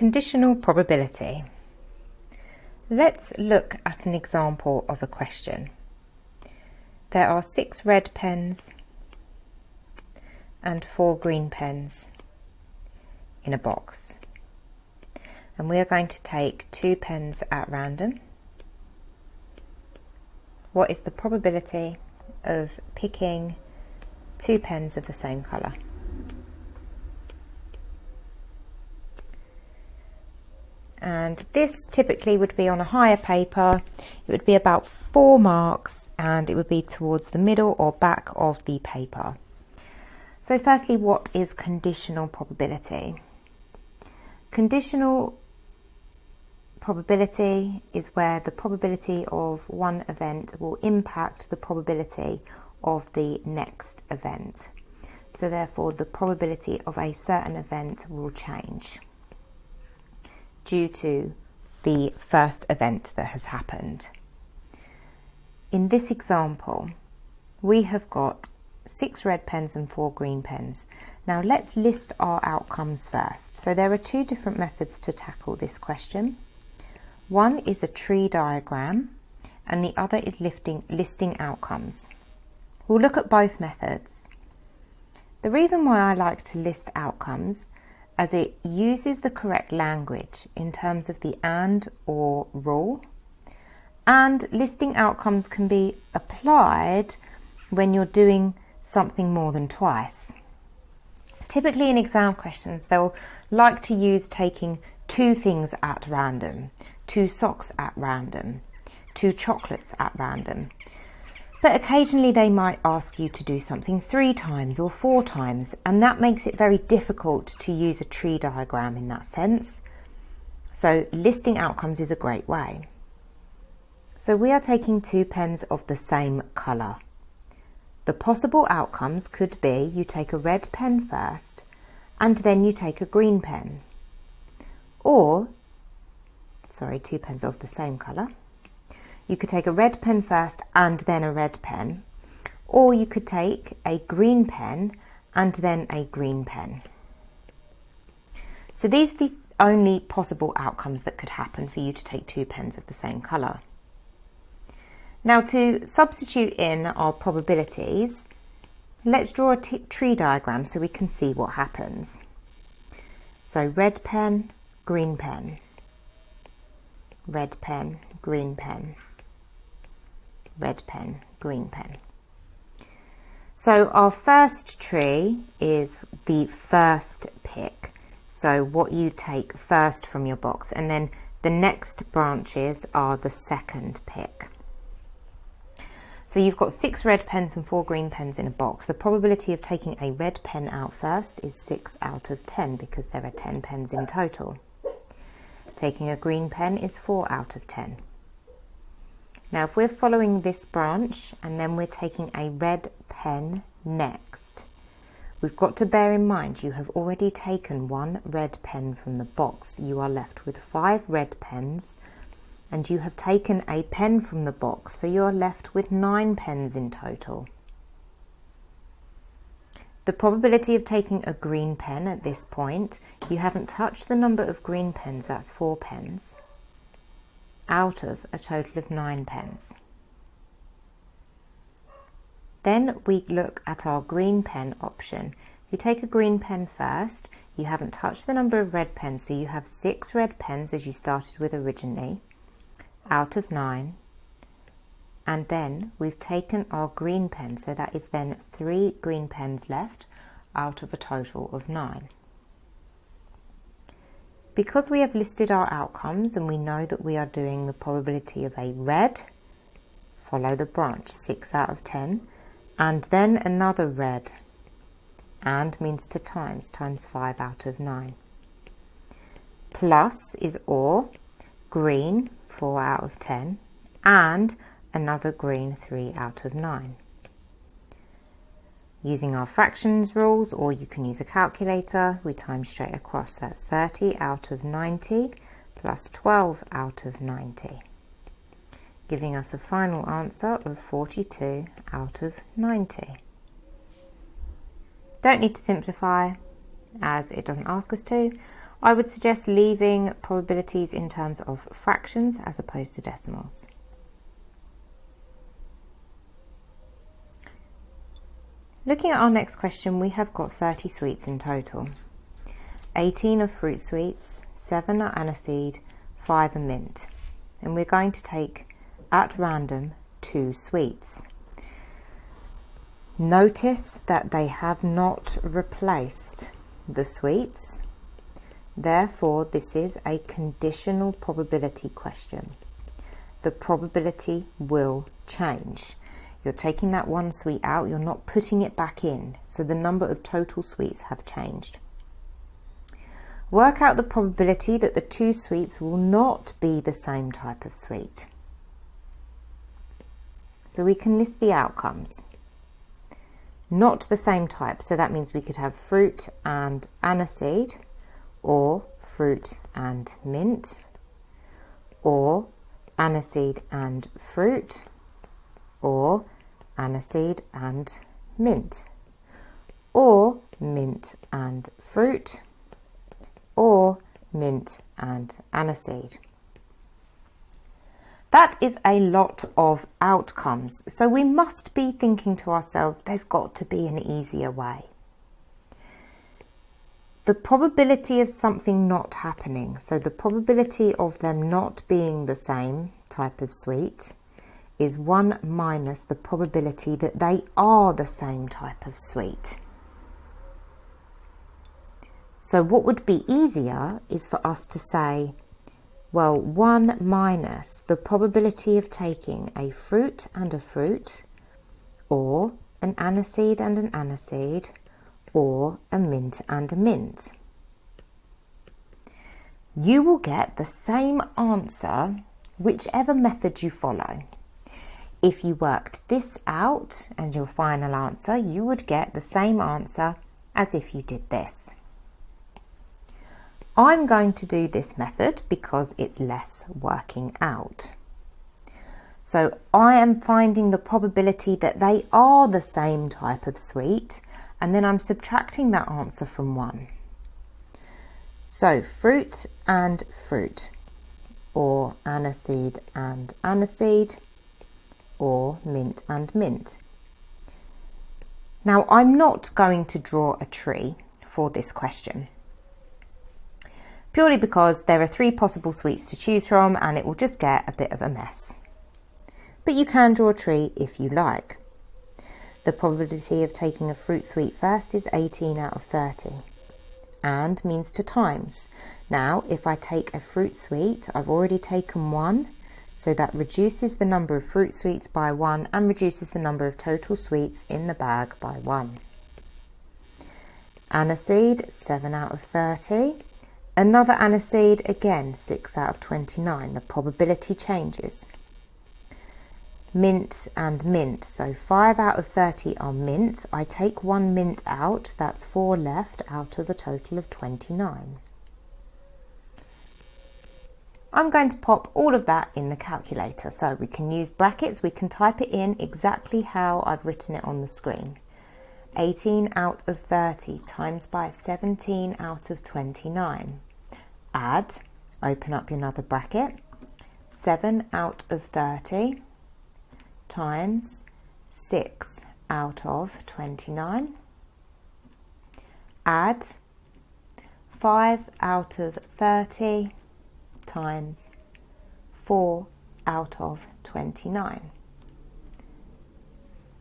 Conditional probability. Let's look at an example of a question. There are 6 red pens and 4 green pens in a box. And we are going to take 2 pens at random. What is the probability of picking 2 pens of the same colour? And this typically would be on a higher paper. It would be about 4 marks and it would be towards the middle or back of the paper. So firstly, what is conditional probability? Conditional probability is where the probability of one event will impact the probability of the next event. So therefore the probability of a certain event will change due to the first event that has happened. In this example, we have got 6 red pens and 4 green pens. Now let's list our outcomes first. So there are 2 different methods to tackle this question. One is a tree diagram and the other is listing outcomes. We'll look at both methods. The reason why I like to list outcomes as it uses the correct language in terms of the and or rule, and listing outcomes can be applied when you're doing something more than twice. Typically in exam questions they'll like to use taking 2 things at random, 2 socks at random, 2 chocolates at random. But occasionally they might ask you to do something 3 times or 4 times, and that makes it very difficult to use a tree diagram in that sense. So listing outcomes is a great way. So we are taking 2 pens of the same colour. The possible outcomes could be you take a red pen first and then you take a green pen. Or, 2 pens of the same colour. You could take a red pen first and then a red pen, or you could take a green pen and then a green pen. So these are the only possible outcomes that could happen for you to take 2 pens of the same colour. Now to substitute in our probabilities, let's draw a tree diagram so we can see what happens. So red pen, green pen, red pen, green pen, red pen, green pen. So our first tree is the first pick. So what you take first from your box, and then the next branches are the second pick. So you've got 6 red pens and 4 green pens in a box. The probability of taking a red pen out first is 6 out of 10 because there are 10 pens in total. Taking a green pen is 4 out of 10. Now if we're following this branch and then we're taking a red pen next, we've got to bear in mind you have already taken 1 red pen from the box. You are left with 5 red pens and you have taken a pen from the box, so you are left with 9 pens in total. The probability of taking a green pen at this point, you haven't touched the number of green pens, that's 4 pens, out of a total of 9 pens. Then we look at our green pen option. You take a green pen first, you haven't touched the number of red pens, so you have 6 red pens as you started with originally, out of 9. And then we've taken our green pen, so that is then 3 green pens left out of a total of 9. Because we have listed our outcomes and we know that we are doing the probability of a red, follow the branch, 6 out of 10, and then another red, and means to times 5 out of 9. Plus is or, green, 4 out of 10, and another green, 3 out of 9. Using our fractions rules, or you can use a calculator, we times straight across. That's 30 out of 90 plus 12 out of 90, giving us a final answer of 42 out of 90. Don't need to simplify, as it doesn't ask us to. I would suggest leaving probabilities in terms of fractions as opposed to decimals. Looking at our next question, we have got 30 sweets in total. 18 are fruit sweets, 7 are aniseed, 5 are mint. And we're going to take, at random, 2 sweets. Notice that they have not replaced the sweets. Therefore, this is a conditional probability question. The probability will change. You're taking that 1 sweet out, you're not putting it back in, so the number of total sweets have changed. Work out the probability that the 2 sweets will not be the same type of sweet. So we can list the outcomes. Not the same type, so that means we could have fruit and aniseed, or fruit and mint, or aniseed and fruit, or aniseed and mint, or mint and fruit, or mint and aniseed. That is a lot of outcomes, so we must be thinking to ourselves, there's got to be an easier way. The probability of something not happening, so the probability of them not being the same type of sweet, is 1 minus the probability that they are the same type of sweet. So what would be easier is for us to say, well, 1 minus the probability of taking a fruit and a fruit, or an aniseed and an aniseed, or a mint and a mint. You will get the same answer whichever method you follow. If you worked this out and your final answer, you would get the same answer as if you did this. I'm going to do this method because it's less working out. So I am finding the probability that they are the same type of sweet, and then I'm subtracting that answer from 1. So fruit and fruit, or aniseed and aniseed, or mint and mint. Now, I'm not going to draw a tree for this question, purely because there are 3 possible sweets to choose from and it will just get a bit of a mess. But you can draw a tree if you like. The probability of taking a fruit sweet first is 18 out of 30, and means to times. Now, if I take a fruit sweet, I've already taken 1, so that reduces the number of fruit sweets by 1 and reduces the number of total sweets in the bag by 1. Aniseed, 7 out of 30. Another aniseed, again 6 out of 29. The probability changes. Mint and mint, so 5 out of 30 are mint. I take 1 mint out, that's 4 left out of a total of 29. I'm going to pop all of that in the calculator, so we can use brackets, we can type it in exactly how I've written it on the screen. 18 out of 30 times by 17 out of 29. Add, open up another bracket, 7 out of 30 times 6 out of 29. Add 5 out of 30 times 4 out of 29.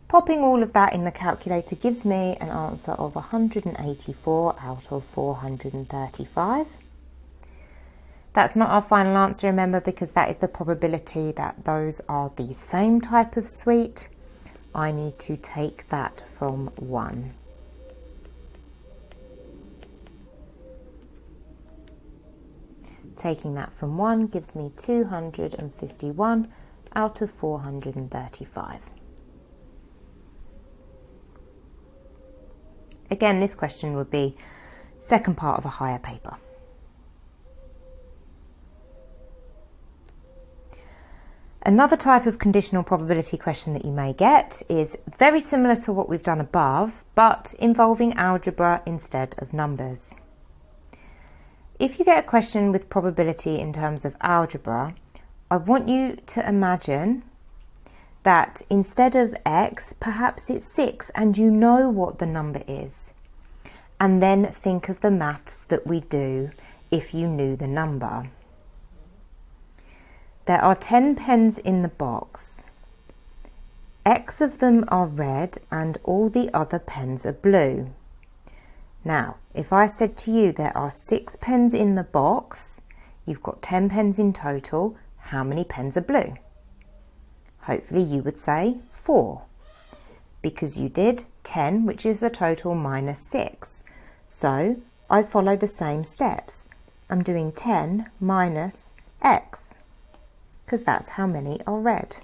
Popping all of that in the calculator gives me an answer of 184 out of 435. That's not our final answer, remember, because that is the probability that those are the same type of sweet. I need to take that from 1. Taking that from 1 gives me 251 out of 435. Again, this question would be second part of a higher paper. Another type of conditional probability question that you may get is very similar to what we've done above, but involving algebra instead of numbers. if you get a question with probability in terms of algebra, I want you to imagine that instead of x, perhaps it's 6 and you know what the number is. And then think of the maths that we do if you knew the number. There are 10 pens in the box. X of them are red and all the other pens are blue. Now, if I said to you there are 6 pens in the box, you've got 10 pens in total, how many pens are blue? Hopefully you would say 4, because you did 10, which is the total, minus 6. So I follow the same steps. I'm doing 10 minus x, because that's how many are red.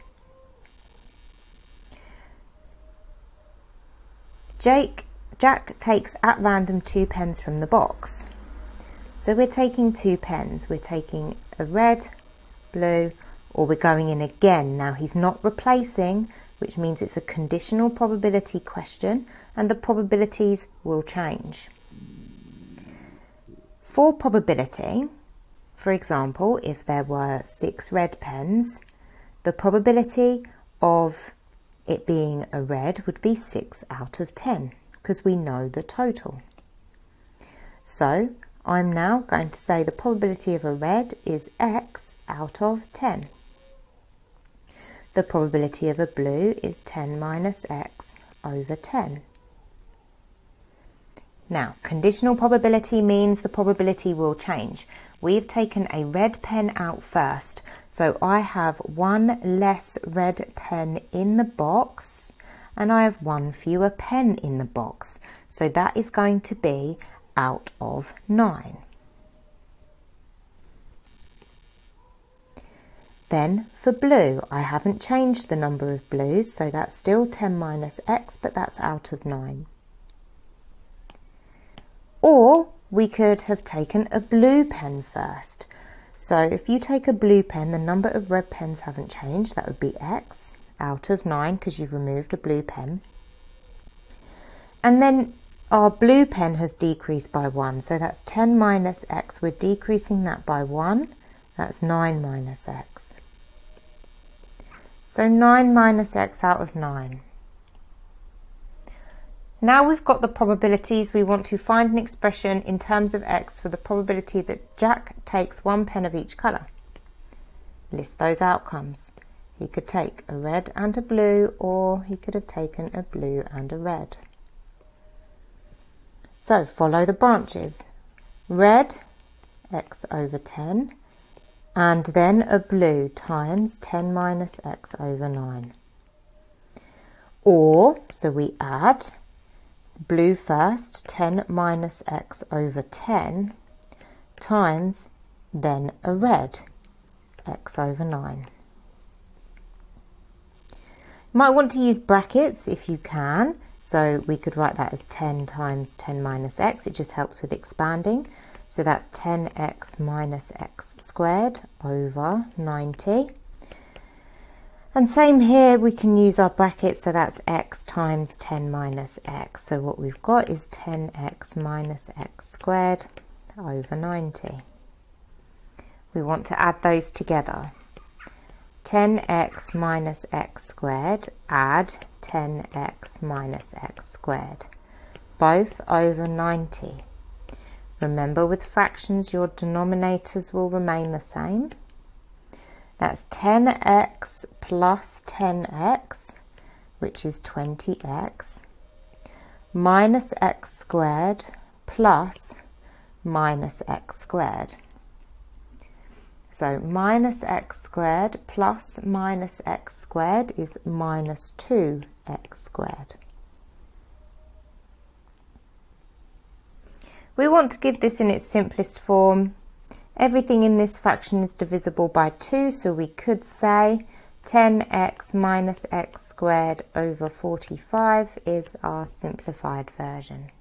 Jack takes at random 2 pens from the box. So we're taking 2 pens. We're taking a red, blue, or we're going in again. Now he's not replacing, which means it's a conditional probability question and the probabilities will change. For probability, for example, if there were 6 red pens, the probability of it being a red would be 6 out of 10, because we know the total. So I'm now going to say the probability of a red is x out of 10. The probability of a blue is 10 minus x over 10. Now, conditional probability means the probability will change. We've taken a red pen out first, so I have 1 less red pen in the box and I have 1 fewer pen in the box. So that is going to be out of 9. Then for blue, I haven't changed the number of blues, so that's still 10 minus x, but that's out of 9. Or we could have taken a blue pen first. So if you take a blue pen, the number of red pens haven't changed. That would be x out of 9 because you've removed a blue pen. And then our blue pen has decreased by 1. So that's 10 minus x. We're decreasing that by 1. That's 9 minus x. So 9 minus x out of 9. Now we've got the probabilities, we want to find an expression in terms of x for the probability that Jack takes 1 pen of each colour. List those outcomes. He could take a red and a blue, or he could have taken a blue and a red. So follow the branches. Red, x over 10, and then a blue times 10 minus x over 9. Or, so we add blue first, 10 minus x over 10, times then a red, x over 9. You might want to use brackets if you can, so we could write that as 10 times 10 minus x. It just helps with expanding. So that's 10x minus x squared over 90. And same here, we can use our brackets, so that's x times 10 minus x. So what we've got is 10x minus x squared over 90. We want to add those together. 10x minus x squared, add 10x minus x squared, both over 90. Remember, with fractions, your denominators will remain the same. That's 10x plus 10x, which is 20x, minus x squared plus minus x squared. So minus x squared plus minus x squared is minus 2x squared. We want to give this in its simplest form. Everything in this fraction is divisible by 2, so we could say 10x minus x squared over 45 is our simplified version.